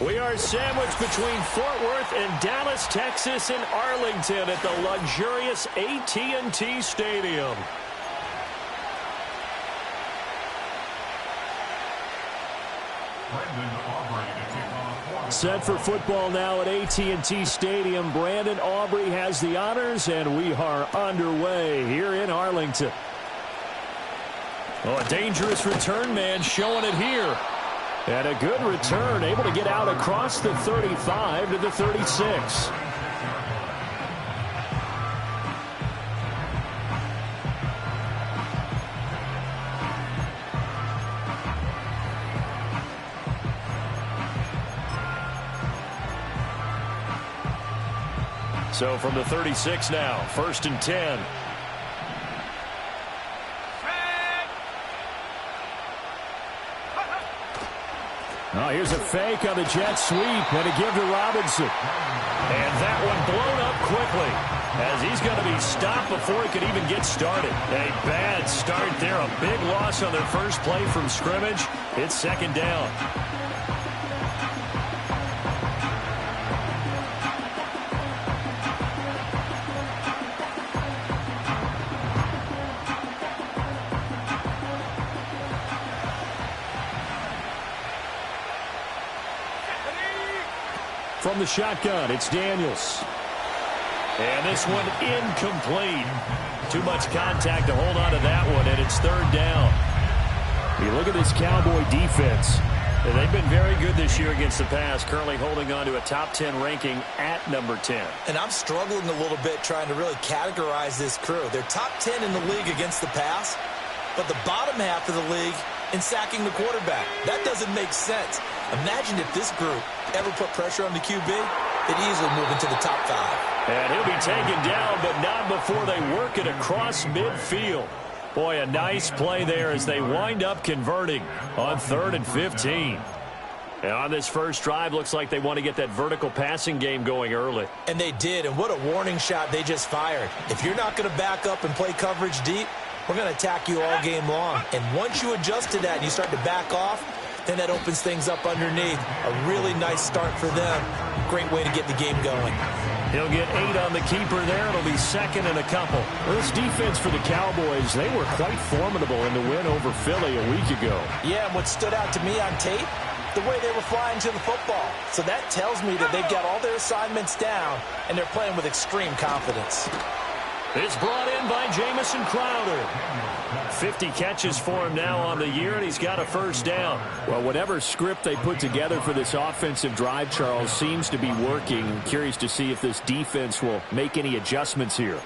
We are sandwiched between Fort Worth and Dallas, Texas, and Arlington at the luxurious AT&T Stadium. Set for football now at AT&T Stadium. Brandon Aubrey has the honors, and we are underway here in Arlington. Oh, a dangerous return man showing it here. And a good return, able to get out across the 35 to the 36. So from the 36 now, 1st and 10. Oh, here's a fake on the jet sweep, and a give to Robinson. And that one blown up quickly, as he's going to be stopped before he could even get started. A bad start there, a big loss on their first play from scrimmage. It's 2nd down. From the shotgun, it's Daniels. And this one incomplete. Too much contact to hold on to that one, and it's 3rd down. You look at this Cowboy defense. They've been very good this year against the pass, currently holding on to a top 10 ranking at number 10. And I'm struggling a little bit trying to really categorize this crew. They're top 10 in the league against the pass, but the bottom half of the league in sacking the quarterback. That doesn't make sense. Imagine if this group ever put pressure on the QB, they'd easily move into the top 5. And he'll be taken down, but not before they work it across midfield. Boy, a nice play there as they wind up converting on 3rd and 15. And on this first drive, looks like they want to get that vertical passing game going early. And they did, and what a warning shot they just fired. If you're not going to back up and play coverage deep, we're going to attack you all game long. And once you adjust to that and you start to back off, then that opens things up underneath. A really nice start for them. Great way to get the game going. He'll get 8 on the keeper there. It'll be 2nd and a couple. Well, this defense for the Cowboys, they were quite formidable in the win over Philly a week ago. Yeah, and what stood out to me on tape, the way they were flying to the football. So that tells me that they've got all their assignments down, and they're playing with extreme confidence. It's brought in by Jamison Crowder. 50 catches for him now on the year, and he's got a first down. Well, whatever script they put together for this offensive drive, Charles, seems to be working. I'm curious to see if this defense will make any adjustments here.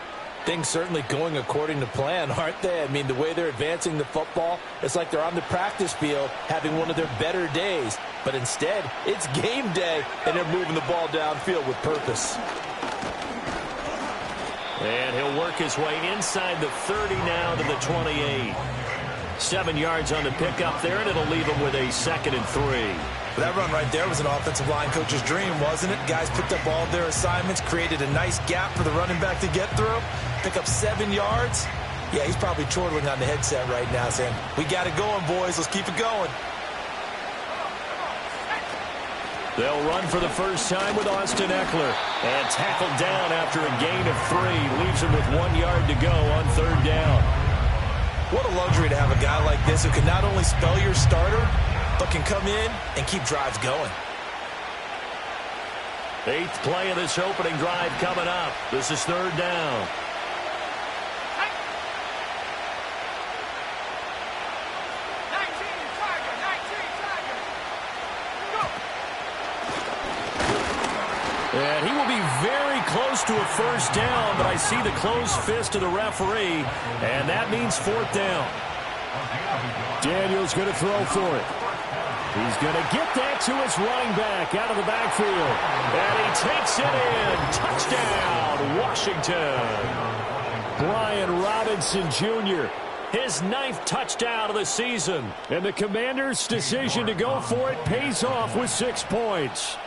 Things certainly going according to plan, aren't they? I mean, the way they're advancing the football, it's like they're on the practice field having one of their better days. But instead, it's game day, and they're moving the ball downfield with purpose. And he'll work his way inside the 30 now to the 28. 7 yards on the pickup there, and it'll leave him with a 2nd and 3. That run right there was an offensive line coach's dream, wasn't it? Guys picked up all of their assignments, created a nice gap for the running back to get through, pick up 7 yards. Yeah, he's probably chortling on the headset right now saying, we got it going, boys. Let's keep it going. They'll run for the first time with Austin Eckler. And tackled down after a gain of 3. Leaves him with 1 yard to go on 3rd down. What a luxury to have a guy like this who can not only spell your starter, but can come in and keep drives going. 8th play of this opening drive coming up. This is 3rd down. And he will be very close to a first down, but I see the closed fist of the referee, and that means 4th down. Daniel's going to throw for it. He's going to get that to his running back out of the backfield. And he takes it in. Touchdown, Washington. Brian Robinson Jr., his 9th touchdown of the season. And the Commanders' decision to go for it pays off with 6 points.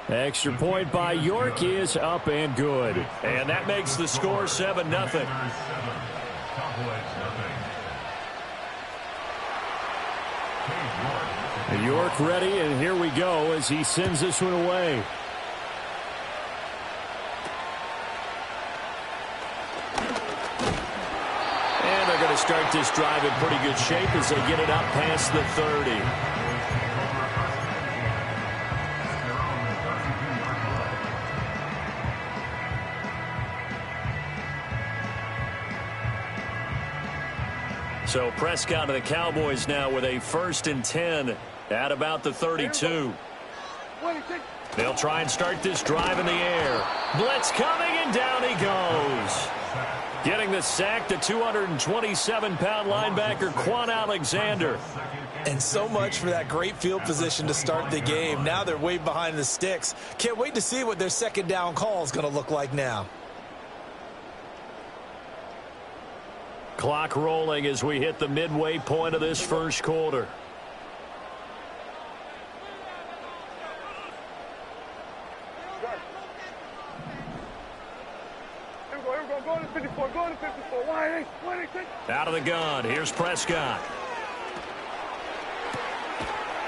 Extra point by York is up and good. And that makes the score 7-0. York ready, and here we go as he sends this one away. And they're going to start this drive in pretty good shape as they get it up past the 30. So Prescott and the Cowboys now with a 1st and 10 at about the 32. They'll try and start this drive in the air. Blitz coming, and down he goes. Getting the sack, the 227-pound linebacker, Quan Alexander. And so much for that great field position to start the game. Now they're way behind the sticks. Can't wait to see what their 2nd down call is going to look like now. Clock rolling as we hit the midway point of this first quarter. Go to 54. Out of the gun. Here's Prescott.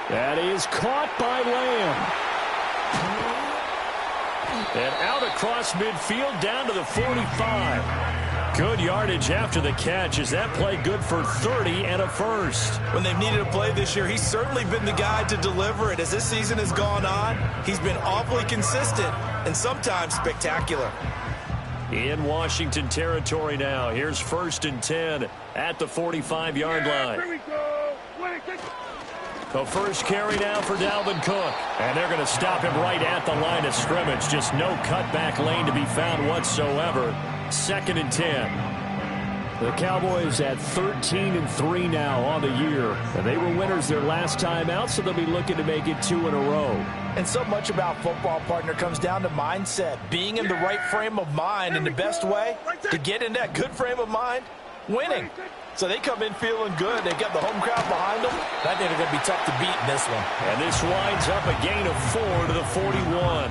That is caught by Lamb. And out across midfield down to the 45. Good yardage after the catch. Is that play good for 30 and a first? When they've needed a play this year, he's certainly been the guy to deliver it. As this season has gone on, he's been awfully consistent and sometimes spectacular. In Washington territory now. Here's 1st and 10 at the 45-yard line. Here we go. The first carry now for Dalvin Cook. And they're going to stop him right at the line of scrimmage. Just no cutback lane to be found whatsoever. 2nd and 10. The Cowboys at 13-3 now on the year. And they were winners their last time out, so they'll be looking to make it 2 in a row. And so much about football, partner, comes down to mindset. Being in the right frame of mind, and the best way to get in that good frame of mind, winning. So they come in feeling good. They've got the home crowd behind them. I think they're going to be tough to beat in this one. And this winds up a gain of 4 to the 41.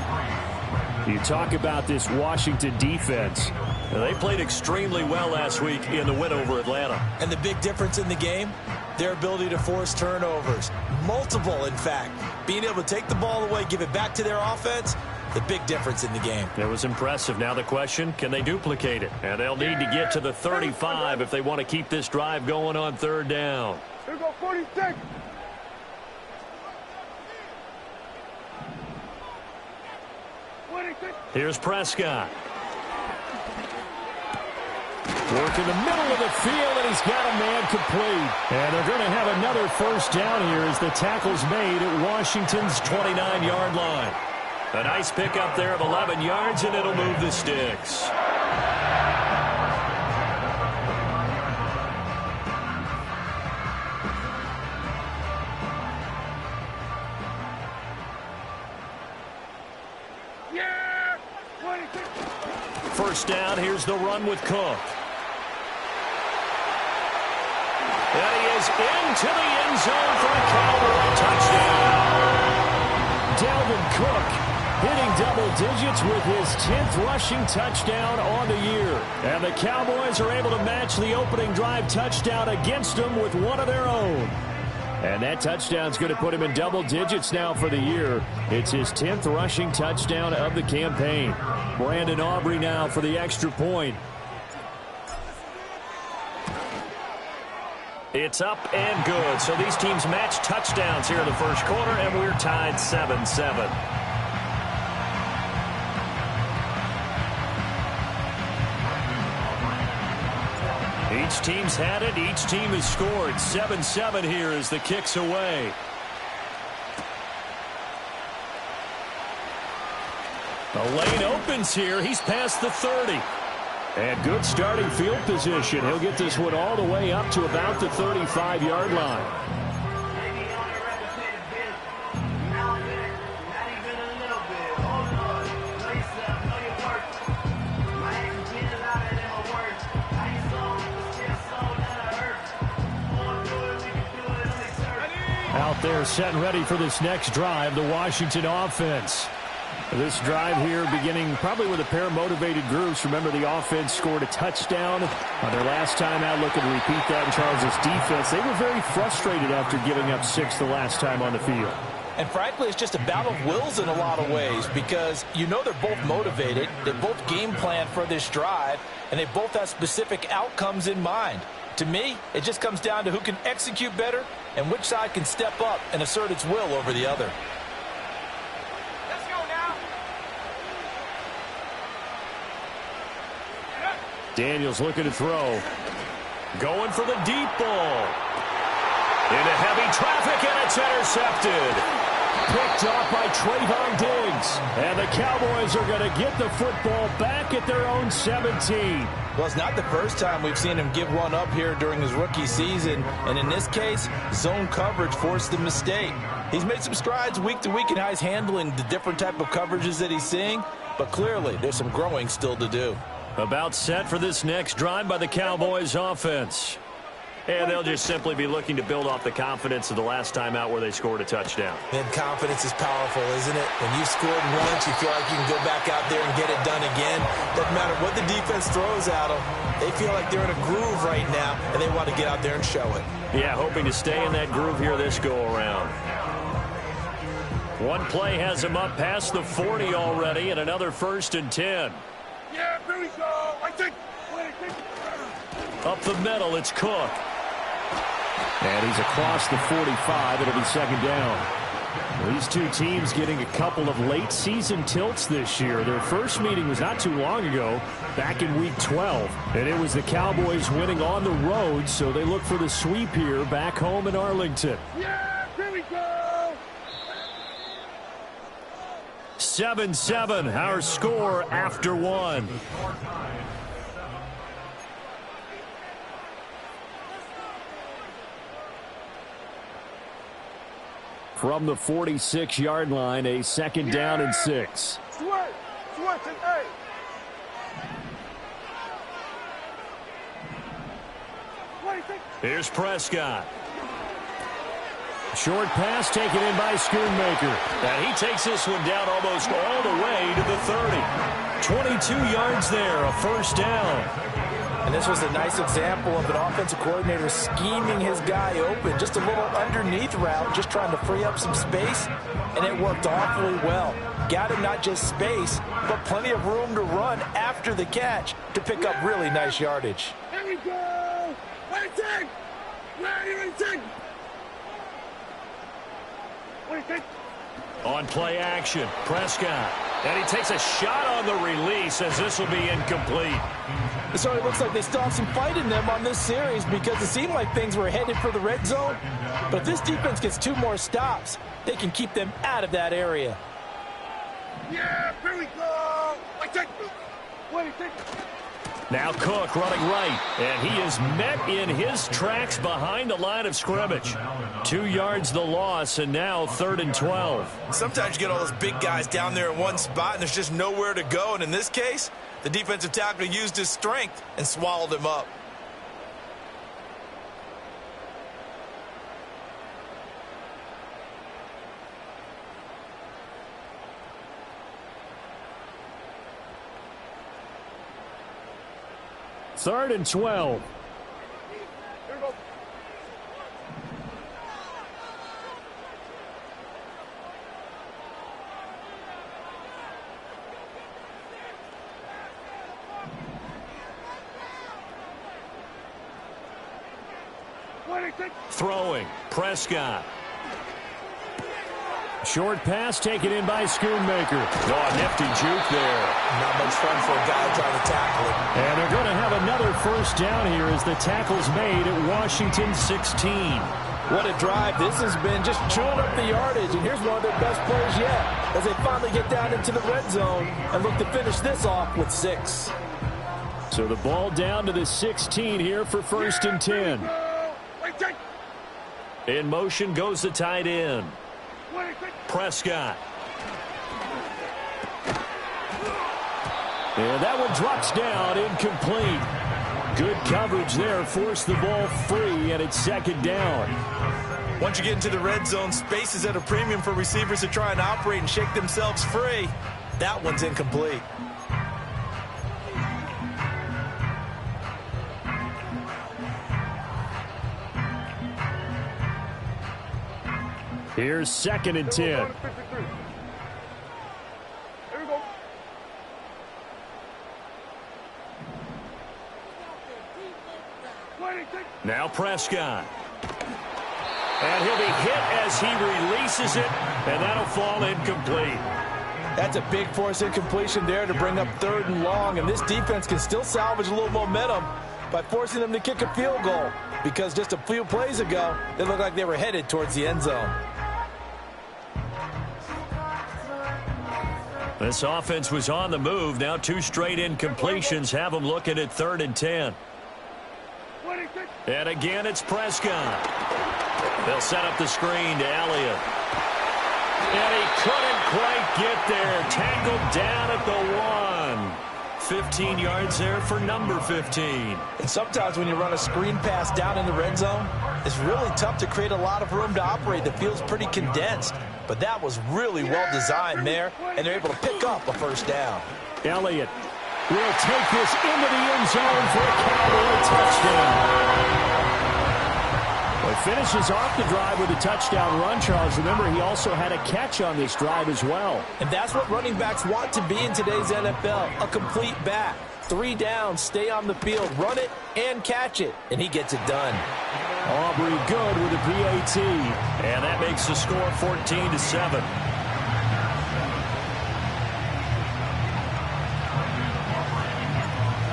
You talk about this Washington defense. They played extremely well last week in the win over Atlanta. And the big difference in the game, their ability to force turnovers. Multiple, in fact. Being able to take the ball away, give it back to their offense, the big difference in the game. It was impressive. Now the question, can they duplicate it? And they'll need to get to the 35 if they want to keep this drive going on 3rd down. Here we go, 46. Here's Prescott. Work in the middle of the field, and he's got a man complete. And they're going to have another first down here as the tackle's made at Washington's 29-yard line. A nice pickup there of 11 yards, and it'll move the sticks. First down, here's the run with Cook. And he is into the end zone for a Cowboy touchdown. Dalvin Cook hitting double digits with his 10th rushing touchdown on the year. And the Cowboys are able to match the opening drive touchdown against them with one of their own. And that touchdown's going to put him in double digits now for the year. It's his 10th rushing touchdown of the campaign. Brandon Aubrey now for the extra point. It's up and good. So these teams match touchdowns here in the first quarter, and we're tied 7-7. Each team's had it. Each team has scored. 7-7 here as the kick's away. The lane opens here. He's past the 30. And good starting field position. He'll get this one all the way up to about the 35-yard line. Out there set and ready for this next drive, the Washington offense. This drive here beginning probably with a pair of motivated groups. Remember, the offense scored a touchdown on their last time out. Looking to repeat that in Charles' defense. They were very frustrated after giving up 6 the last time on the field. And frankly, it's just a battle of wills in a lot of ways because you know they're both motivated. They both game plan for this drive, and they both have specific outcomes in mind. To me, it just comes down to who can execute better and which side can step up and assert its will over the other. Let's go now. Daniels looking to throw. Going for the deep ball. Into heavy traffic, and it's intercepted. Picked off by Trayvon Diggs. And the Cowboys are going to get the football back at their own 17. Well, it's not the first time we've seen him give one up here during his rookie season. And in this case, zone coverage forced the mistake. He's made some strides week to week in how he's handling the different type of coverages that he's seeing. But clearly, there's some growing still to do. About set for this next drive by the Cowboys offense. And they'll just simply be looking to build off the confidence of the last time out where they scored a touchdown. And confidence is powerful, isn't it? When you've scored once, you feel like you can go back out there and get it done again. Doesn't matter what the defense throws at them. They feel like they're in a groove right now, and they want to get out there and show it. Yeah, hoping to stay in that groove here this go-around. One play has him up past the 40 already, and another 1st and 10. Yeah, here we go. I think. Up the middle, it's Cook. And he's across the 45. It'll be 2nd down. These two teams getting a couple of late season tilts this year. Their first meeting was not too long ago, back in week 12. And it was the Cowboys winning on the road, so they look for the sweep here back home in Arlington. Yeah, here we go. 7-7, our score after one. From the 46-yard line, a 2nd down and 6. Switch and A. Here's Prescott. Short pass taken in by Schoonmaker. And he takes this one down almost all the way to the 30. 22 yards there, a 1st down. And this was a nice example of an offensive coordinator scheming his guy open. Just a little underneath route, just trying to free up some space, and it worked awfully well. Got him not just space, but plenty of room to run after the catch to pick up really nice yardage. Here we go. Waiting. Ready, waiting. Waiting. On play action, Prescott. And he takes a shot on the release as this will be incomplete. It certainly looks like they still have some fight in them on this series because it seemed like things were headed for the red zone. But if this defense gets 2 more stops, they can keep them out of that area. Yeah, here we go. I take Now Cook running right, and he is met in his tracks behind the line of scrimmage. 2 yards the loss, and now 3rd and 12. Sometimes you get all those big guys down there in one spot, and there's just nowhere to go. And in this case, the defensive tackle used his strength and swallowed him up. Third and 12. Here we go. Throwing, Prescott. Short pass taken in by Schoonmaker. Oh, nifty juke there. Not much fun for a guy trying to tackle it. And they're going to have another first down here as the tackle's made at Washington 16. What a drive. This has been just chewing up the yardage, and here's one of their best plays yet as they finally get down into the red zone and look to finish this off with 6. So the ball down to the 16 here for 1st and 10. In motion goes the tight end. Prescott. And that one drops down, incomplete. Good coverage there, forced the ball free, and it's 2nd down. Once you get into the red zone, space is at a premium for receivers to try and operate and shake themselves free. That one's incomplete. Here's 2nd and 10. Here we go. Now Prescott. And he'll be hit as he releases it, and that'll fall incomplete. That's a big force incompletion there to bring up 3rd and long, and this defense can still salvage a little momentum by forcing them to kick a field goal because just a few plays ago, they looked like they were headed towards the end zone. This offense was on the move. Now 2 straight incompletions have them looking at 3rd and 10. And again, it's Prescott. They'll set up the screen to Elliott. And he couldn't quite get there. Tackled down at the 1. 15 yards there for number 15. And sometimes when you run a screen pass down in the red zone, it's really tough to create a lot of room to operate. The field's pretty condensed. But that was really well designed there, and they're able to pick up a 1st down. Elliott will take this into the end zone for a Cowboy touchdown. Well, he finishes off the drive with a touchdown run, Charles. Remember, he also had a catch on this drive as well. And that's what running backs want to be in today's NFL, a complete back. 3 downs, stay on the field, run it, and catch it. And he gets it done. Aubrey good with a PAT. And that makes the score 14-7.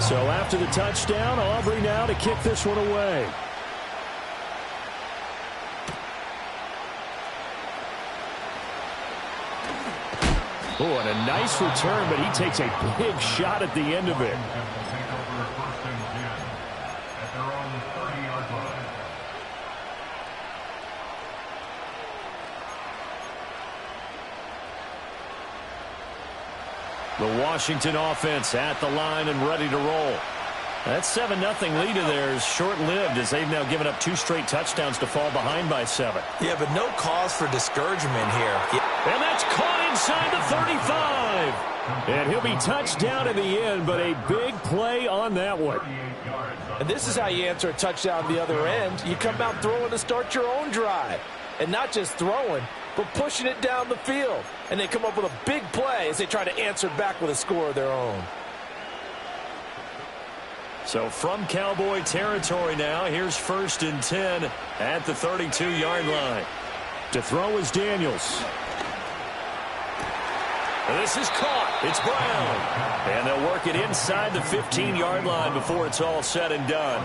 So after the touchdown, Aubrey now to kick this one away. Oh, and a nice return, but he takes a big shot at the end of it. The Washington offense at the line and ready to roll. That 7-0 lead of theirs short-lived as they've now given up 2 straight touchdowns to fall behind by 7. Yeah, but no cause for discouragement here. And that's caught inside the 35. And he'll be touched down in the end, but a big play on that one. And this is how you answer a touchdown the other end. You come out throwing to start your own drive. And not just throwing, but pushing it down the field. And they come up with a big play as they try to answer back with a score of their own. So from Cowboy territory now, here's 1st and 10 at the 32-yard line. To throw is Daniels. This is caught. It's Brown. And they'll work it inside the 15-yard line before it's all said and done.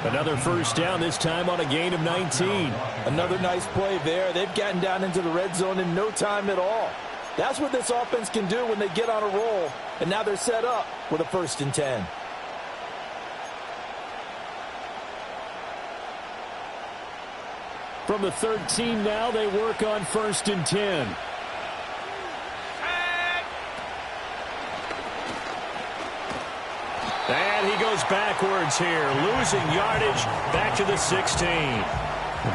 Another first down, this time on a gain of 19. Another nice play there. They've gotten down into the red zone in no time at all. That's what this offense can do when they get on a roll. And now they're set up with a 1st and 10. From the 13 now, they work on 1st and 10. And he goes backwards here, losing yardage back to the 16.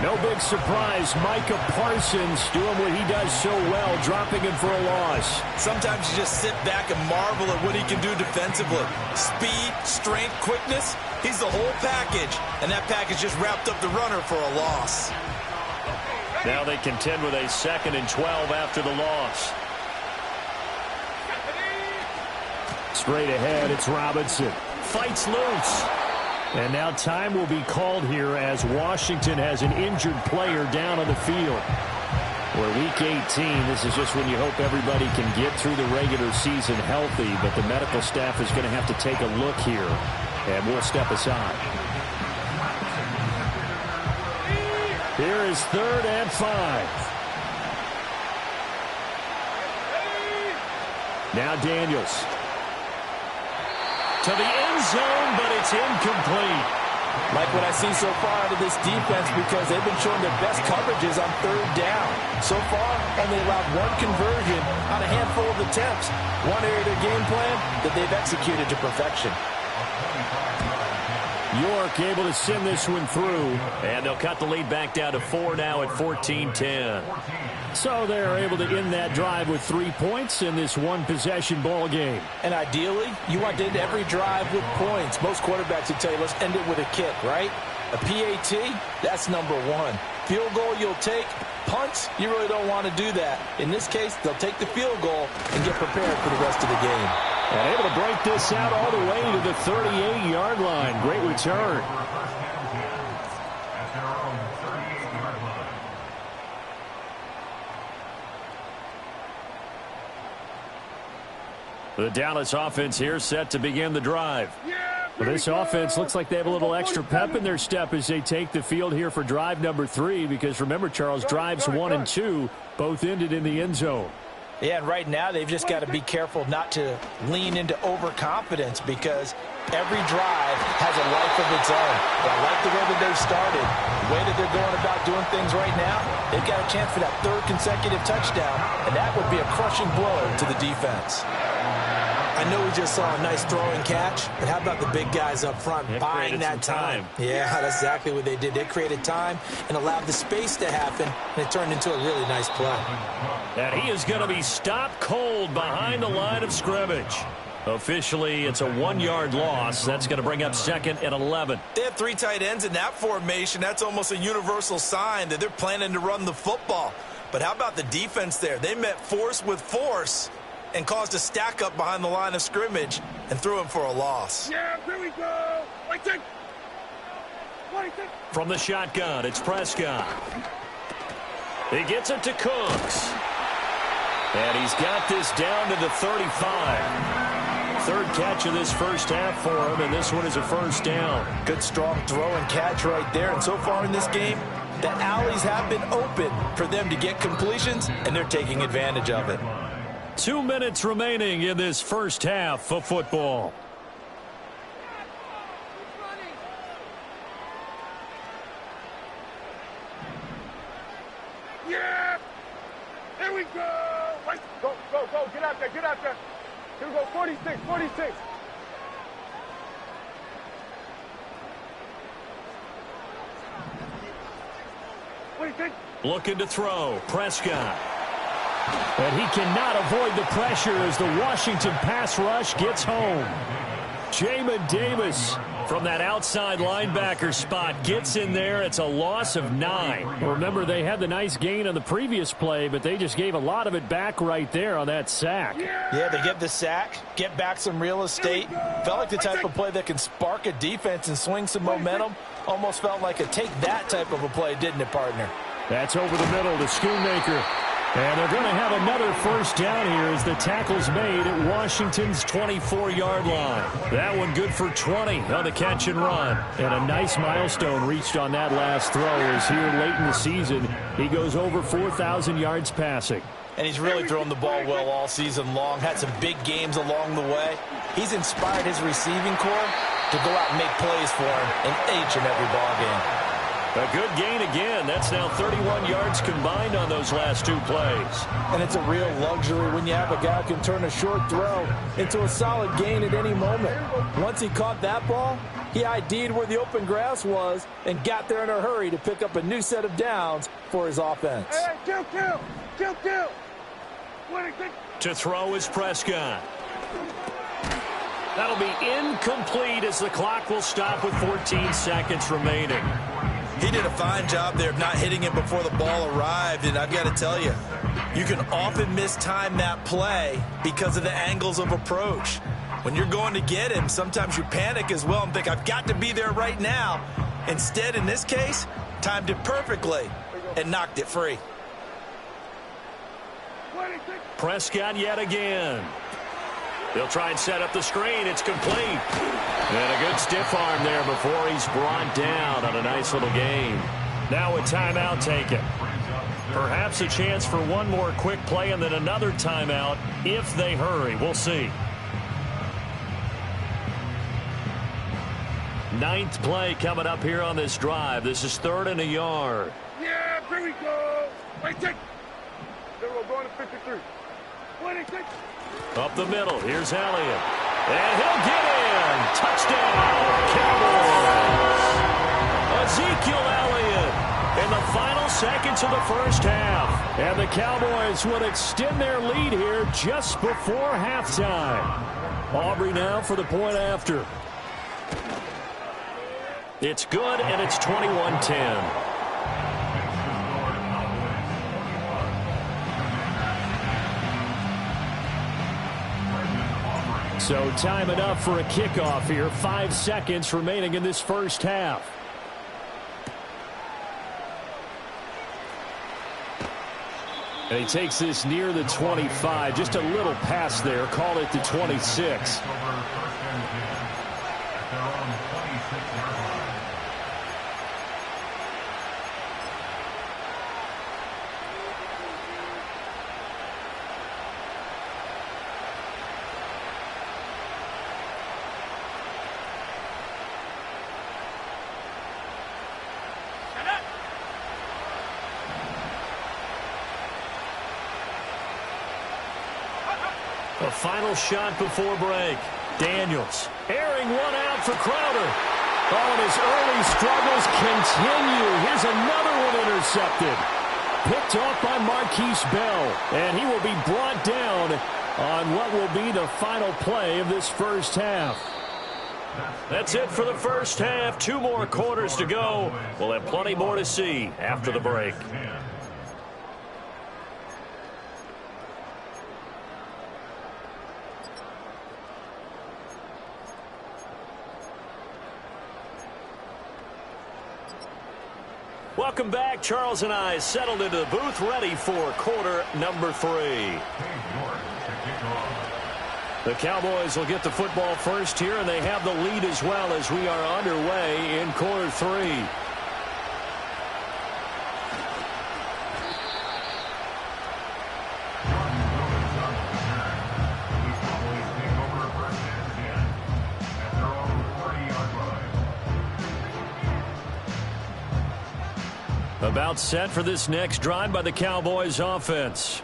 No big surprise, Micah Parsons doing what he does so well, dropping him for a loss. Sometimes you just sit back and marvel at what he can do defensively. Speed, strength, quickness, he's the whole package. And that package just wrapped up the runner for a loss. Now they contend with a 2nd and 12 after the loss. Straight ahead, it's Robinson. Fights loose. And now time will be called here as Washington has an injured player down on the field. We're week 18. This is just when you hope everybody can get through the regular season healthy, but the medical staff is going to have to take a look here, and we'll step aside. Here is 3rd and 5. Now Daniels. To the end zone, but it's incomplete. Like what I see so far out of this defense, because they've been showing their best coverages on 3rd down. So far, only allowed 1 conversion on a handful of attempts. One area of their game plan that they've executed to perfection. York able to send this one through, and they'll cut the lead back down to 4 now at 14-10. So they're able to end that drive with 3 points in this one-possession ball game. And ideally, you want to end every drive with points. Most quarterbacks would tell you, let's end it with a kick, right? A PAT, that's number 1. Field goal you'll take. Punts, you really don't want to do that. In this case, they'll take the field goal and get prepared for the rest of the game. And able to break this out all the way to the 38-yard line. Great return. The Dallas offense here set to begin the drive. Well, this offense looks like they have a little extra pep in their step as they take the field here for drive number 3, because remember, Charles, drives 1 and 2 both ended in the end zone. Yeah, and right now they've just got to be careful not to lean into overconfidence, because every drive has a life of its own. But I like the way that they've started, the way that they're going about doing things right now. They've got a chance for that 3rd consecutive touchdown, and that would be a crushing blow to the defense. I know we just saw a nice throwing catch, but how about the big guys up front buying that time? Yeah, that's exactly what they did. They created time and allowed the space to happen, and it turned into a really nice play. And he is going to be stopped cold behind the line of scrimmage. Officially, it's a 1-yard loss. That's going to bring up 2nd and 11. They have 3 tight ends in that formation. That's almost a universal sign that they're planning to run the football. But how about the defense there? They met force with force and caused a stack up behind the line of scrimmage and threw him for a loss. Yeah, here we go. From the shotgun, it's Prescott. He gets it to Cooks. And he's got this down to the 35. 3rd catch of this first half for him, and this one is a first down. Good, strong throw and catch right there. And so far in this game, the alleys have been open for them to get completions, and they're taking advantage of it. 2 minutes remaining in this first half of football. Yeah! Here we go! Right. Go, go, go. Get out there, get out there. Here we go, 46, 46. What do you think? Looking to throw. Prescott. And he cannot avoid the pressure as the Washington pass rush gets home. Jamin Davis from that outside linebacker spot gets in there. It's a loss of 9. Remember, they had the nice gain on the previous play, but they just gave a lot of it back right there on that sack. Yeah, they get the sack, get back some real estate. Felt like the type of play that can spark a defense and swing some momentum. Almost felt like a take that type of a play, didn't it, partner? That's over the middle to Schoonmaker. And they're going to have another first down here as the tackle's made at Washington's 24-yard line. That one good for 20 on the catch and run. And a nice milestone reached on that last throw as here late in the season, he goes over 4,000 yards passing. And he's really thrown the ball well all season long. Had some big games along the way. He's inspired his receiving corps to go out and make plays for him in each and every ball game. A good gain again. That's now 31 yards combined on those last two plays. And it's a real luxury when you have a guy who can turn a short throw into a solid gain at any moment. Once he caught that ball, he ID'd where the open grass was and got there in a hurry to pick up a new set of downs for his offense. Hey, kill. To throw is Prescott. That'll be incomplete as the clock will stop with 14 seconds remaining. He did a fine job there of not hitting it before the ball arrived, and I've got to tell you, you can often mistime that play because of the angles of approach. When you're going to get him, sometimes you panic as well and think, I've got to be there right now. Instead, in this case, timed it perfectly and knocked it free. Prescott yet again. He'll try and set up the screen. It's complete. And a good stiff arm there before he's brought down on a nice little gain. Now a timeout taken. Perhaps a chance for one more quick play and then another timeout if they hurry. We'll see. Ninth play coming up here on this drive. This is 3rd and a yard. Yeah, here we go. Wait, check. There we go, going to 53. 26. Up the middle, here's Elliott. And he'll get in. Touchdown, Cowboys. Ezekiel Elliott in the final seconds of the first half. And the Cowboys will extend their lead here just before halftime. Aubrey now for the point after. It's good, and it's 21-10. So time enough for a kickoff here. 5 seconds remaining in this first half. And he takes this near the 25. Just a little pass there. Call it the 26. A final shot before break. Daniels airing one out for Crowder. Oh, and his early struggles continue. Here's another one intercepted. Picked off by Marquise Bell. And he will be brought down on what will be the final play of this first half. That's it for the first half. 2 more quarters to go. We'll have plenty more to see after the break. Welcome back. Charles and I settled into the booth, ready for quarter number 3. The Cowboys will get the football first here, and they have the lead as well as we are underway in quarter 3. About set for this next drive by the Cowboys offense.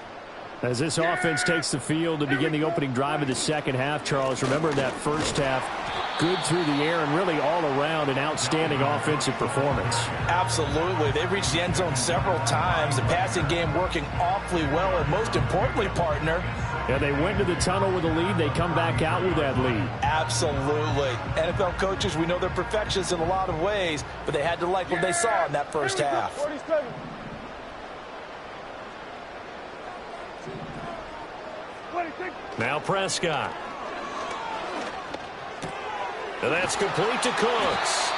As this offense takes the field to begin the opening drive of the second half, Charles, remember that first half, good through the air and really all around an outstanding offensive performance. Absolutely. They've reached the end zone several times. The passing game working awfully well, and most importantly, partner, yeah, they went to the tunnel with a lead. They come back out with that lead. Absolutely. NFL coaches, we know they're perfectionists in a lot of ways, but they had to like what they saw in that first half. 47. Now Prescott. And that's complete to Cooks.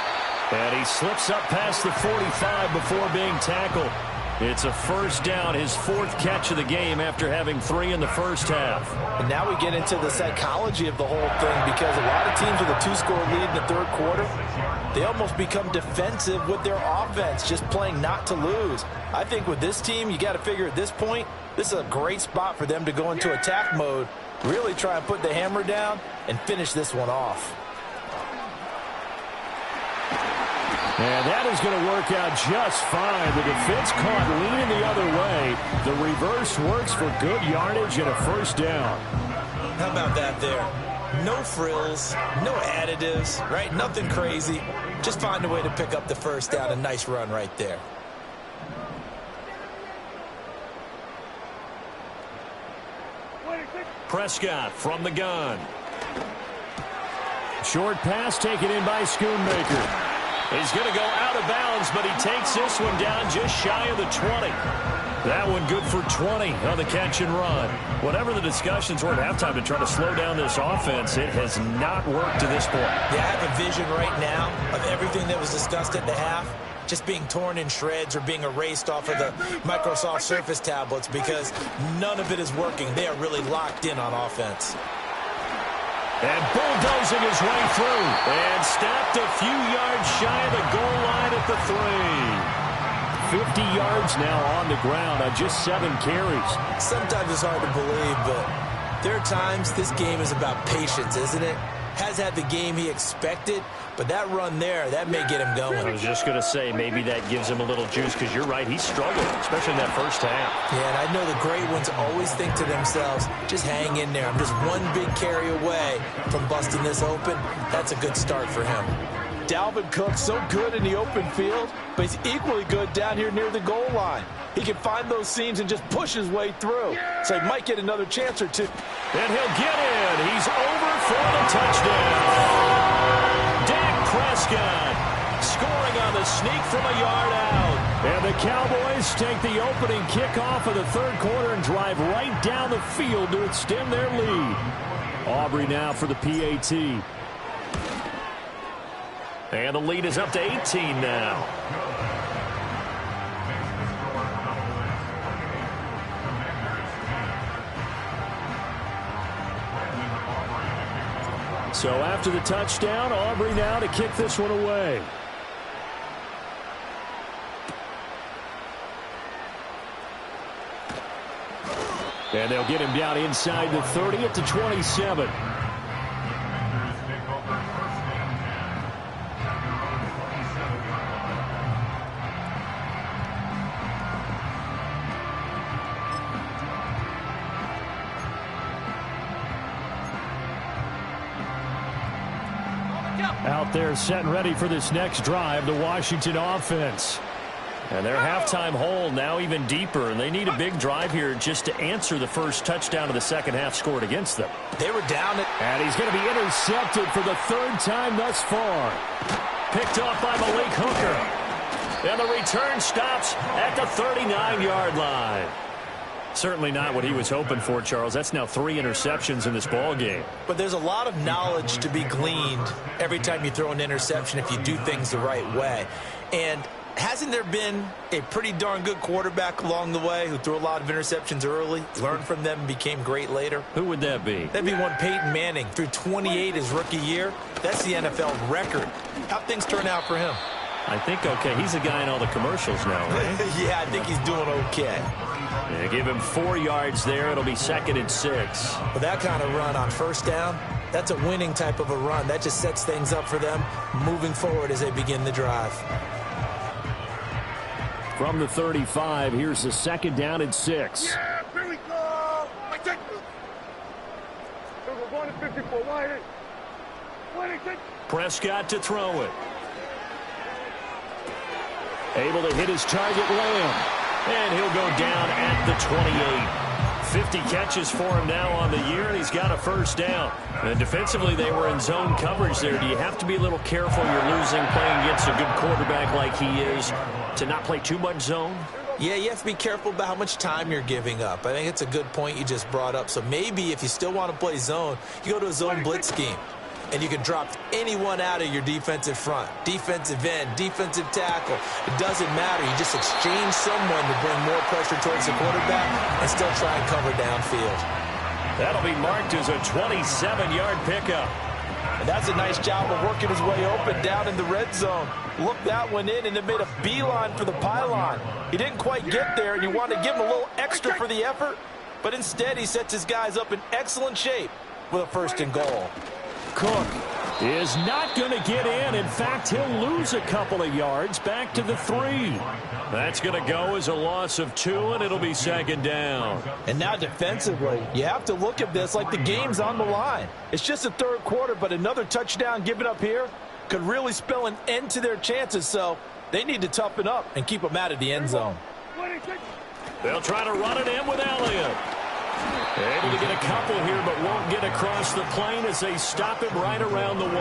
And he slips up past the 45 before being tackled. It's a first down, his 4th catch of the game after having 3 in the first half. And now we get into the psychology of the whole thing, because a lot of teams with a 2-score lead in the third quarter, they almost become defensive with their offense, just playing not to lose. I think with this team, you got to figure at this point, this is a great spot for them to go into attack mode, really try and put the hammer down and finish this one off. And that is going to work out just fine. The defense caught leaning the other way. The reverse works for good yardage and a first down. How about that there? No frills, no additives, right? Nothing crazy. Just find a way to pick up the first down. A nice run right there. Prescott from the gun. Short pass taken in by Schoonmaker. He's going to go out of bounds, but he takes this one down just shy of the 20. That one good for 20 on the catch and run. Whatever the discussions were at halftime to try to slow down this offense, it has not worked to this point. Yeah, I have a vision right now of everything that was discussed at the half just being torn in shreds or being erased off of the Microsoft Surface tablets, because none of it is working. They are really locked in on offense. And bulldozing his way through. And stopped a few yards shy of the goal line at the 3. 50 yards now on the ground on just 7 carries. Sometimes it's hard to believe, but there are times this game is about patience, isn't it? Has had the game he expected, but that run there, that may get him going. I was just going to say, maybe that gives him a little juice, because you're right, he struggled, especially in that first half. Yeah, and I know the great ones always think to themselves, just hang in there. I'm just one big carry away from busting this open. That's a good start for him. Dalvin Cook, so good in the open field, but he's equally good down here near the goal line. He can find those seams and just push his way through. So he might get another chance or two. And he'll get in. He's over for the touchdown. Dak Prescott scoring on the sneak from a yard out. And the Cowboys take the opening kickoff of the third quarter and drive right down the field to extend their lead. Aubrey now for the PAT. And the lead is up to 18 now. So after the touchdown, Aubrey now to kick this one away. And they'll get him down inside the 30 at the 27. Out there set and ready for this next drive, the Washington offense. And their halftime hole now even deeper, and they need a big drive here just to answer the first touchdown of the second half scored against them. They were down it. And he's going to be intercepted for the 3rd time thus far. Picked off by Malik Hooker. And the return stops at the 39-yard line. Certainly not what he was hoping for, Charles. That's now 3 interceptions in this ball game. But there's a lot of knowledge to be gleaned every time you throw an interception if you do things the right way. And hasn't there been a pretty darn good quarterback along the way who threw a lot of interceptions early, learned from them, and became great later? Who would that be? That'd be one Peyton Manning. Threw 28 his rookie year. That's the NFL record. How'd things turn out for him? I think okay. He's a guy in all the commercials now, right? Yeah, I think he's doing okay. Yeah, give him 4 yards there. It'll be 2nd and 6. With that kind of run on first down, that's a winning type of a run. That just sets things up for them moving forward as they begin the drive. From the 35, here's the 2nd down and 6. Yeah, here we go. We're going to 54. Wide. Prescott to throw it. Able to hit his target, Lamb. And he'll go down at the 28. 50 catches for him now on the year, and he's got a first down. And defensively, they were in zone coverage there. Do you have to be a little careful? You're losing, playing against a good quarterback like he is, to not play too much zone? Yeah, you have to be careful about how much time you're giving up. I think it's a good point you just brought up. So maybe if you still want to play zone, you go to a zone blitz scheme. and you can drop anyone out of your defensive front. Defensive end, defensive tackle. It doesn't matter. You just exchange someone to bring more pressure towards the quarterback and still try and cover downfield. That'll be marked as a 27-yard pickup. And that's a nice job of working his way open down in the red zone. Looked that one in, and it made a beeline for the pylon. He didn't quite get there, and you wanted to give him a little extra for the effort, but instead he sets his guys up in excellent shape with a 1st and goal. Cook is not going to get in. In fact, he'll lose a couple of yards back to the 3. That's going to go as a loss of 2, and it'll be 2nd down. And now defensively, you have to look at this like the game's on the line. It's just the 3rd quarter, but another touchdown given up here could really spell an end to their chances, so they need to toughen up and keep them out of the end zone. They'll try to run it in with Elliott. Able to get a couple here, but won't get across the plane as they stop him right around the 1.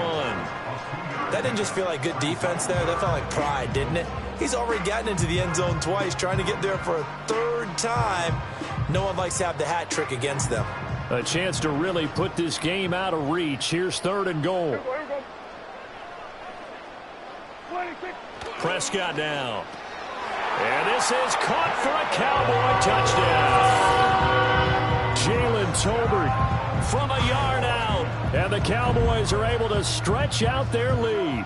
That didn't just feel like good defense there. That felt like pride, didn't it? He's already gotten into the end zone twice, trying to get there for a 3rd time. No one likes to have the hat trick against them. A chance to really put this game out of reach. Here's 3rd and goal. Prescott down. And this is caught for a Cowboy touchdown. Jalen Tolbert from a yard out. And the Cowboys are able to stretch out their lead.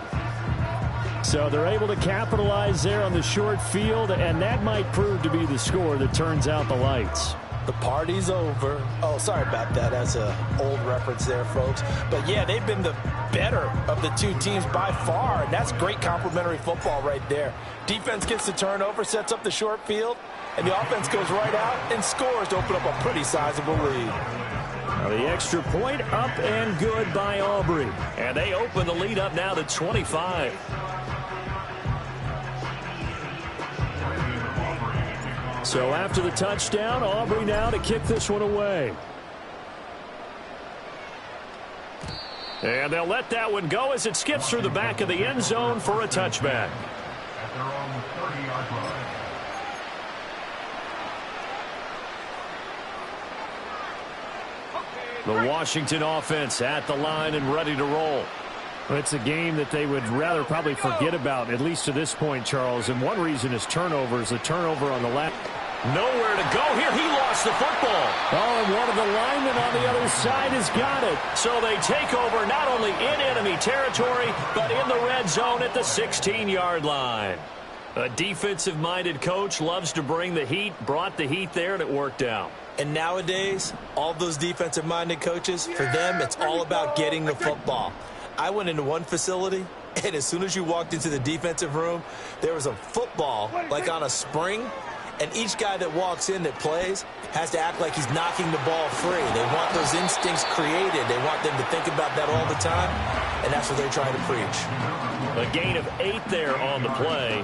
So they're able to capitalize there on the short field, and that might prove to be the score that turns out the lights. The party's over. Oh, sorry about that. That's an old reference there, folks. But, yeah, they've been the better of the 2 teams by far, and that's great complimentary football right there. Defense gets the turnover, sets up the short field, and the offense goes right out and scores to open up a pretty sizable lead. Now the extra point up and good by Aubrey. And they open the lead up now to 25. So after the touchdown, Aubrey now to kick this one away. And they'll let that one go as it skips through the back of the end zone for a touchback. At their own 30-yard line. The Washington offense at the line and ready to roll. Well, it's a game that they would rather probably forget about, at least to this point, Charles. And one reason is turnovers. The turnover on the left. Nowhere to go here. He lost the football. Oh, and one of the linemen on the other side has got it. So they take over not only in enemy territory, but in the red zone at the 16-yard line. A defensive-minded coach loves to bring the heat, brought the heat there, and it worked out. And nowadays, all those defensive-minded coaches, for them, it's all about getting the football. I went into one facility, and as soon as you walked into the defensive room, there was a football, like on a spring, and each guy that walks in that plays has to act like he's knocking the ball free. They want those instincts created. They want them to think about that all the time, and that's what they're trying to preach. A gain of 8 there on the play,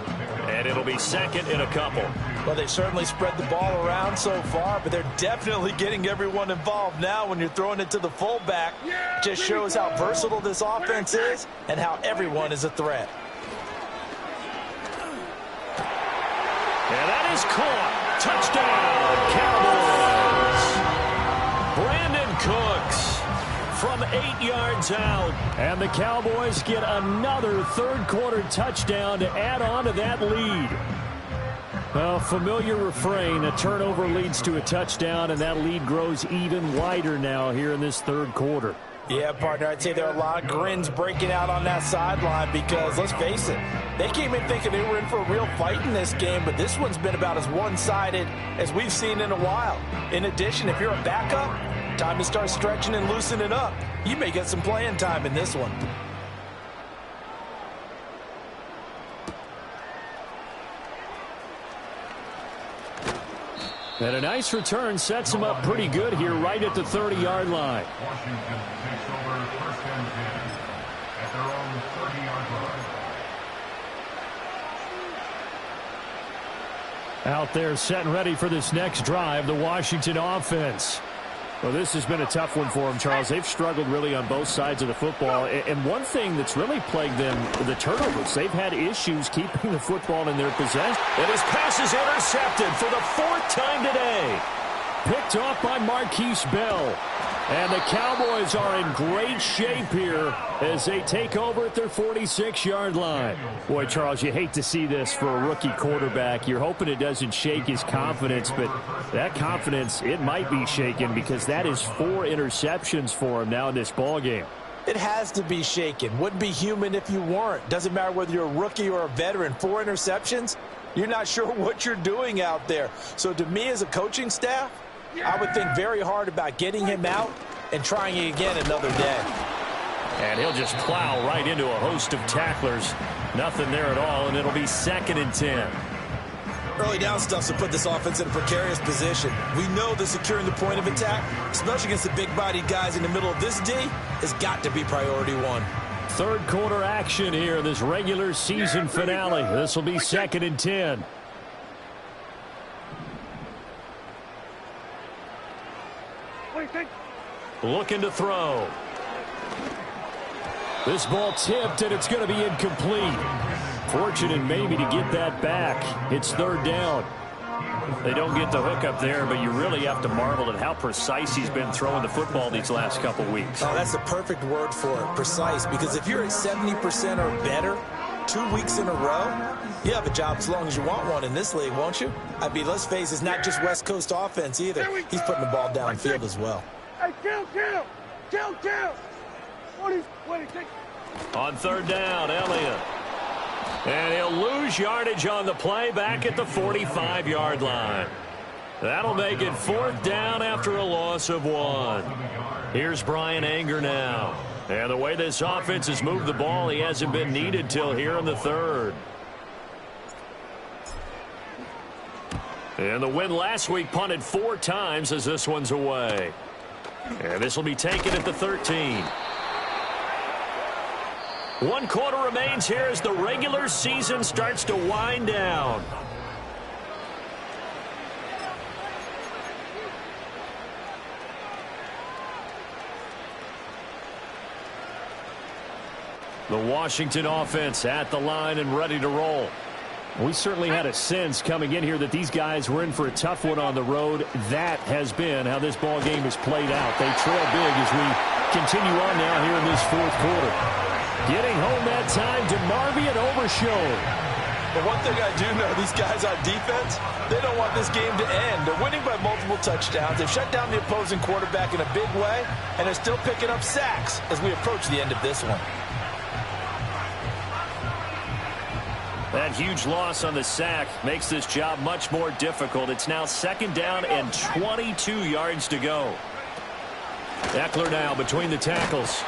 and it'll be 2nd and a couple. Well, they certainly spread the ball around so far, but they're definitely getting everyone involved now when you're throwing it to the fullback. It just shows how versatile this offense is and how everyone is a threat. And that is caught. Touchdown, Cowboys. Brandon Cooks from 8 yards out. And the Cowboys get another third-quarter touchdown to add on to that lead. Well, familiar refrain. A turnover leads to a touchdown, and that lead grows even wider now here in this third quarter. Yeah, partner, I'd say there are a lot of grins breaking out on that sideline because, let's face it, they came in thinking they were in for a real fight in this game, but this one's been about as one-sided as we've seen in a while. In addition, if you're a backup, time to start stretching and loosening up. You may get some playing time in this one. And a nice return sets him up pretty good here right at the 30-yard line. Washington takes over 1st and 10 at their own 30-yard line. Out there set and ready for this next drive, the Washington offense. Well, this has been a tough one for them, Charles. They've struggled really on both sides of the football. And one thing that's really plagued them, the turnovers. They've had issues keeping the football in their possession. And his pass is intercepted for the 4th time today. Picked off by Marquise Bell. And the Cowboys are in great shape here as they take over at their 46-yard line. Boy, Charles, you hate to see this for a rookie quarterback. You're hoping it doesn't shake his confidence, but that confidence, it might be shaken because that is 4 interceptions for him now in this ballgame. It has to be shaken. Wouldn't be human if you weren't. Doesn't matter whether you're a rookie or a veteran. 4 interceptions, you're not sure what you're doing out there. So to me as a coaching staff, I would think very hard about getting him out and trying it again another day. And he'll just plow right into a host of tacklers. Nothing there at all, and it'll be 2nd and 10. Early down stuff to put this offense in a precarious position. We know that securing the point of attack, especially against the big-bodied guys in the middle of this D, has got to be priority 1. Third quarter action here, this regular season finale. This will be 2nd and 10. Looking to throw. This ball tipped, and it's going to be incomplete. Fortunate maybe to get that back. It's 3rd down. They don't get the hook up there, but you really have to marvel at how precise he's been throwing the football these last couple weeks. Oh, that's the perfect word for it, precise, because if you're at 70% or better 2 weeks in a row, you have a job as long as you want one in this league, won't you? I mean, let's face it, it's not just West Coast offense either. He's putting the ball downfield as well. Hey, kill! 26. On 3rd down, Elliott. And he'll lose yardage on the play back at the 45-yard line. That'll make it 4th down after a loss of 1. Here's Brian Anger now. And the way this offense has moved the ball, he hasn't been needed till here in the 3rd. And the win last week punted 4 times as this one's away. And this will be taken at the 13. 1 quarter remains here as the regular season starts to wind down. The Washington offense at the line and ready to roll. We certainly had a sense coming in here that these guys were in for a tough one on the road. That has been how this ball game has played out. They trail big as we continue on now here in this 4th quarter. Getting home that time to Marvy and Overshown. But one thing I do know, these guys on defense, they don't want this game to end. They're winning by multiple touchdowns. They've shut down the opposing quarterback in a big way, and they're still picking up sacks as we approach the end of this one. That huge loss on the sack makes this job much more difficult. It's now 2nd down and 22 yards to go. Eckler now between the tackles.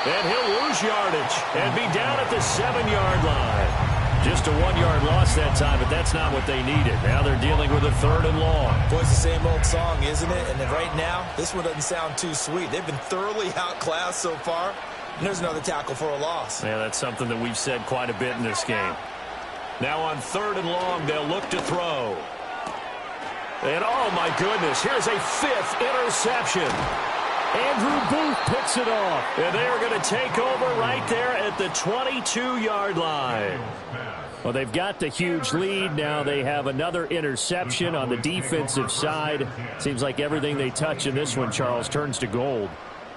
And he'll lose yardage and be down at the 7-yard line. Just a 1-yard loss that time, but that's not what they needed. Now they're dealing with a 3rd and long. Boy, it's the same old song, isn't it? And then right now, this one doesn't sound too sweet. They've been thoroughly outclassed so far. And there's another tackle for a loss. Yeah, that's something that we've said quite a bit in this game. Now on 3rd and long, they'll look to throw. And oh my goodness, here's a 5th interception. Andrew Booth picks it off. And they are going to take over right there at the 22-yard line. Well, they've got the huge lead. Now they have another interception on the defensive side. Seems like everything they touch in this one, Charles, turns to gold.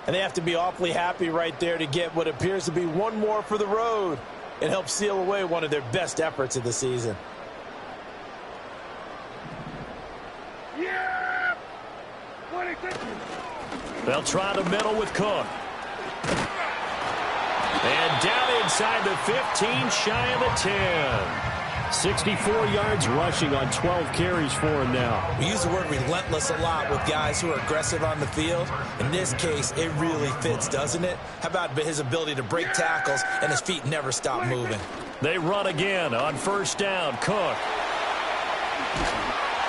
And they have to be awfully happy right there to get what appears to be one more for the road and help seal away one of their best efforts of the season. Yeah! 26. They'll try the middle with Cook. And down inside the 15, shy of the 10. 64 yards rushing on 12 carries for him now. We use the word relentless a lot with guys who are aggressive on the field. In this case, it really fits, doesn't it? How about his ability to break tackles and his feet never stop moving? They run again on 1st down. Cook.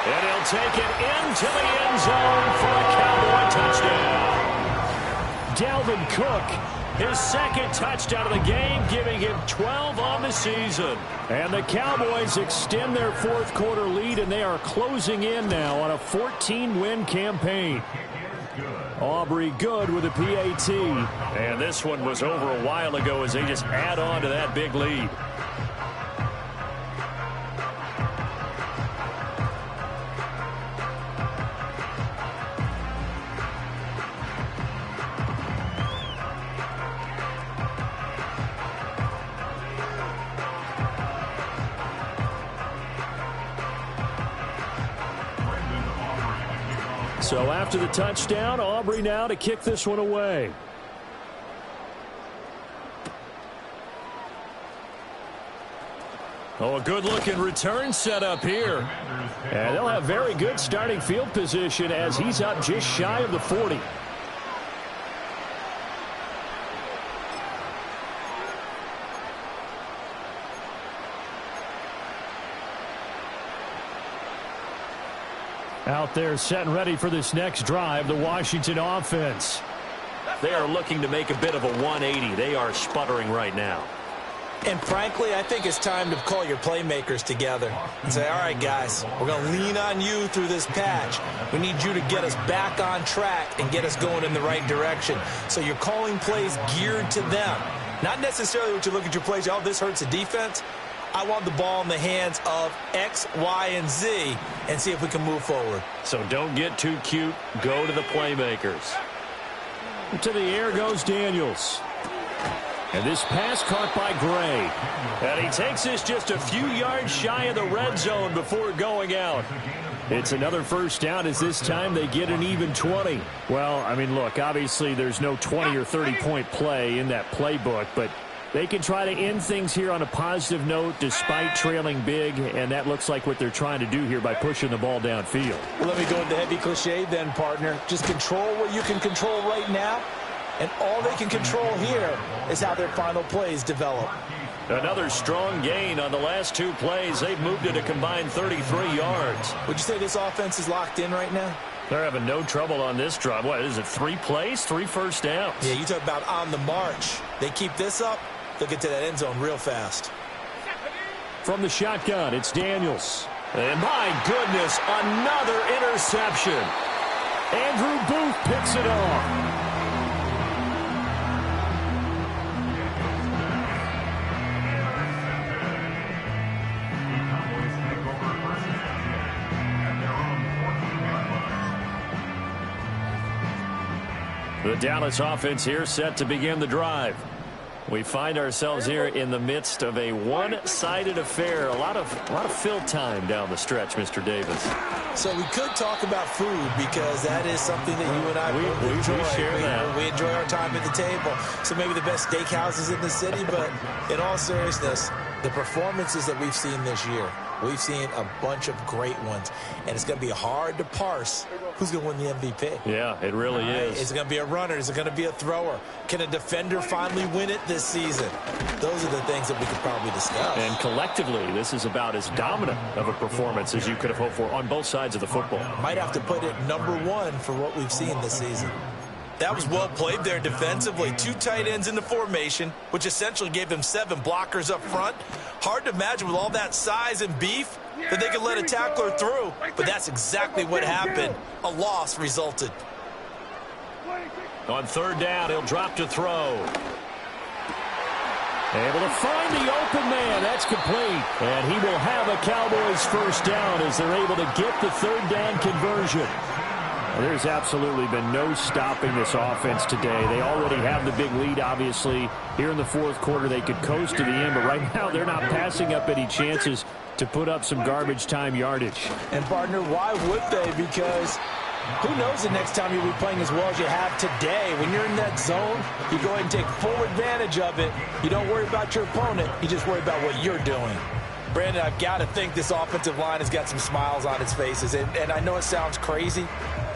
And he'll take it into the end zone for a Cowboy touchdown. Dalvin Cook, his 2nd touchdown of the game, giving him 12 on the season. And the Cowboys extend their 4th quarter lead, and they are closing in now on a 14-win campaign. Aubrey good with a PAT. And this one was over a while ago as they just add on to that big lead. So after the touchdown, Aubrey now to kick this one away. Oh, a good-looking return set up here. And they'll have very good starting field position as he's up just shy of the 40. Out there set and ready for this next drive, the Washington offense. They are looking to make a bit of a 180. They are sputtering right now. And frankly, I think it's time to call your playmakers together and say, all right, guys, we're going to lean on you through this patch. We need you to get us back on track and get us going in the right direction. So you're calling plays geared to them. Not necessarily what you look at your plays, oh, this hurts the defense. I want the ball in the hands of X, Y, and Z and see if we can move forward. So don't get too cute. Go to the playmakers. To the air goes Daniels. And this pass caught by Gray. And he takes this just a few yards shy of the red zone before going out. It's another first down as this time they get an even 20. Well, I mean, look, obviously there's no 20 or 30-point play in that playbook, but they can try to end things here on a positive note despite trailing big, and that looks like what they're trying to do here by pushing the ball downfield. Well, let me go with the heavy cliche then, partner. Just control what you can control right now. And all they can control here is how their final plays develop. Another strong gain on the last two plays. They've moved it a combined 33 yards. Would you say this offense is locked in right now? They're having no trouble on this drive. What is it, 3 plays, 3 first downs? Yeah, you talk about on the march. They keep this up, they'll get to that end zone real fast. From the shotgun, it's Daniels. And my goodness, another interception. Andrew Booth picks it off. The Dallas offense here set to begin the drive. We find ourselves here in the midst of a one-sided affair. A lot of fill time down the stretch, Mr. Davis. So we could talk about food because that is something that you and I both enjoy. We share that. We enjoy our time at the table. So maybe the best steakhouses in the city, but in all seriousness, the performances that we've seen this year, we've seen a bunch of great ones, and it's going to be hard to parse who's going to win the MVP. Yeah, it really is. Is it going to be a runner? Is it going to be a thrower? Can a defender finally win it this season? Those are the things that we could probably discuss. And collectively, this is about as dominant of a performance as you could have hoped for on both sides of the football. Might have to put it #1 for what we've seen this season. That was well played there defensively. 2 tight ends in the formation, which essentially gave them 7 blockers up front. Hard to imagine with all that size and beef that they could let a tackler through, but that's exactly what happened. A loss resulted. On third down, he'll drop to throw. Able to find the open man. That's complete. And he will have a Cowboys first down as they're able to get the third down conversion. There's absolutely been no stopping this offense today. They already have the big lead, obviously. Here in the fourth quarter, they could coast to the end, but right now they're not passing up any chances to put up some garbage time yardage. And, partner, why would they? Because who knows the next time you'll be playing as well as you have today. When you're in that zone, you go ahead and take full advantage of it. You don't worry about your opponent. You just worry about what you're doing. Brandon, I've got to think this offensive line has got some smiles on its faces. And I know it sounds crazy,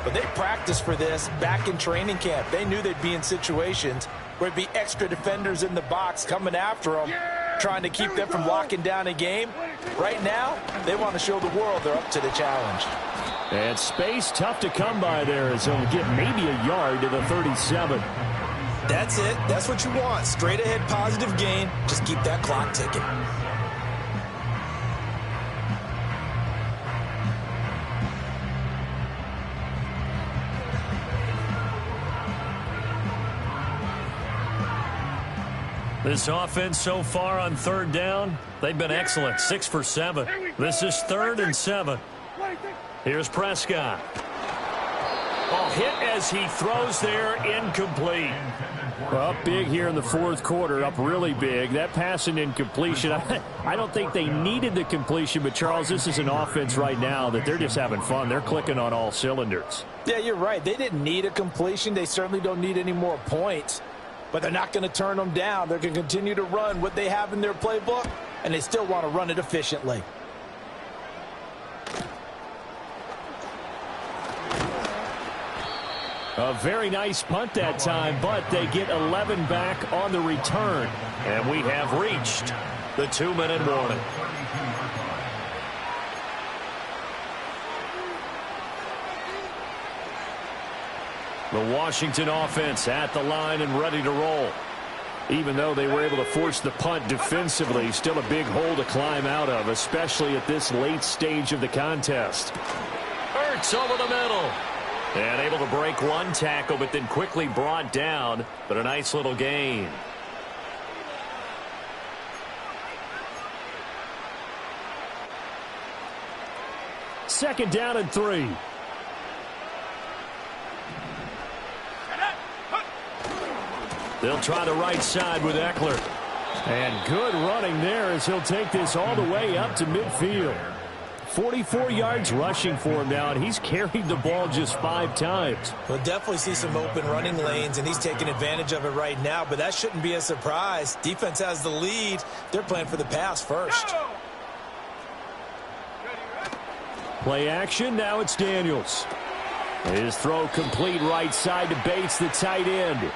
but they practiced for this back in training camp. They knew they'd be in situations where it'd be extra defenders in the box coming after them, trying to keep them from locking down a game. Right now, they want to show the world they're up to the challenge. And space tough to come by there as they'll get maybe a yard to the 37. That's it. That's what you want. Straight ahead positive gain. Just keep that clock ticking. This offense so far on third down, they've been excellent. 6 for 7. This is 3rd and 7. Here's Prescott. A hit as he throws there, incomplete. Up big here in the fourth quarter, up really big. That pass and incompletion, I don't think they needed the completion, but Charles, this is an offense right now that they're just having fun. They're clicking on all cylinders. Yeah, you're right. They didn't need a completion. They certainly don't need any more points, but they're not going to turn them down. They're going to continue to run what they have in their playbook, and they still want to run it efficiently. A very nice punt that time, but they get 11 back on the return. And we have reached the 2-minute warning. The Washington offense at the line and ready to roll. Even though they were able to force the punt defensively, still a big hole to climb out of, especially at this late stage of the contest. Hurts over the middle. And able to break one tackle, but then quickly brought down. But a nice little gain. Second down and 3. They'll try the right side with Eckler. And good running there as he'll take this all the way up to midfield. 44 yards rushing for him now, and he's carried the ball just 5 times. We'll definitely see some open running lanes, and he's taking advantage of it right now, but that shouldn't be a surprise. Defense has the lead. They're playing for the pass first. Play action, now it's Daniels. His throw complete right side to Bates, the tight end.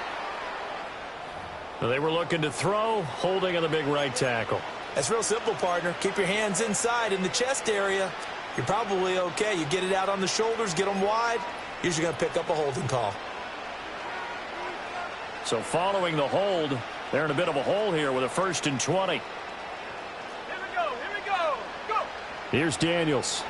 They were looking to throw, holding on the big right tackle. That's real simple, partner. Keep your hands inside in the chest area. You're probably okay. You get it out on the shoulders, get them wide. Usually going to pick up a holding call. So following the hold, they're in a bit of a hole here with a 1st and 20. Here we go. Here we go. Go. Here's Daniels.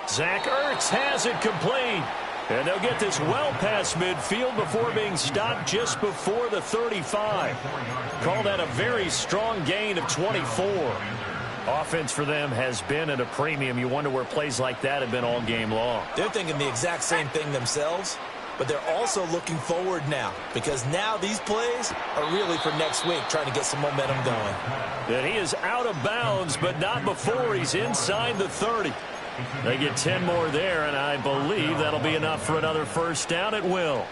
Zach Ertz has it complete. And they'll get this well past midfield before being stopped just before the 35. Call that a very strong gain of 24. Offense for them has been at a premium. You wonder where plays like that have been all game long. They're thinking the exact same thing themselves, but they're also looking forward now because now these plays are really for next week, trying to get some momentum going. And he is out of bounds, but not before he's inside the 30. They get 10 more there, and I believe that'll be enough for another first down at will.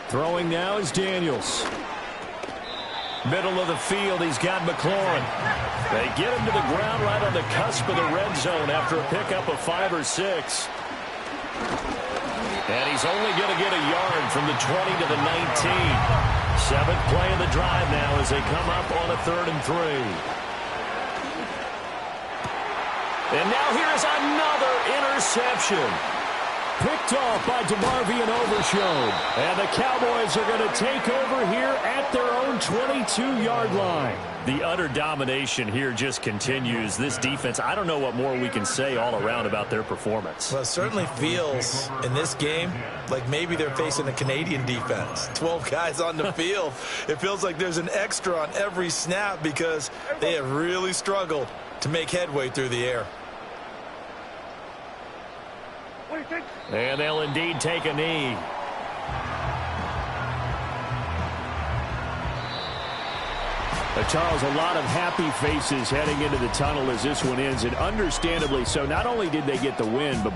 Throwing now is Daniels. Middle of the field, he's got McLaurin. They get him to the ground right on the cusp of the red zone after a pickup of 5 or 6. And he's only going to get a yard from the 20 to the 19. 7th play of the drive now as they come up on a 3rd and 3. And now here is another interception. Picked off by DeMarvion and Overshown. And the Cowboys are going to take over here at their own 22-yard line. The utter domination here just continues. This defense, I don't know what more we can say all around about their performance. Well, it certainly feels in this game like maybe they're facing a Canadian defense. 12 guys on the field. It feels like there's an extra on every snap because they have really struggled to make headway through the air. And they'll indeed take a knee. Charles, a lot of happy faces heading into the tunnel as this one ends, and understandably so. Not only did they get the win, but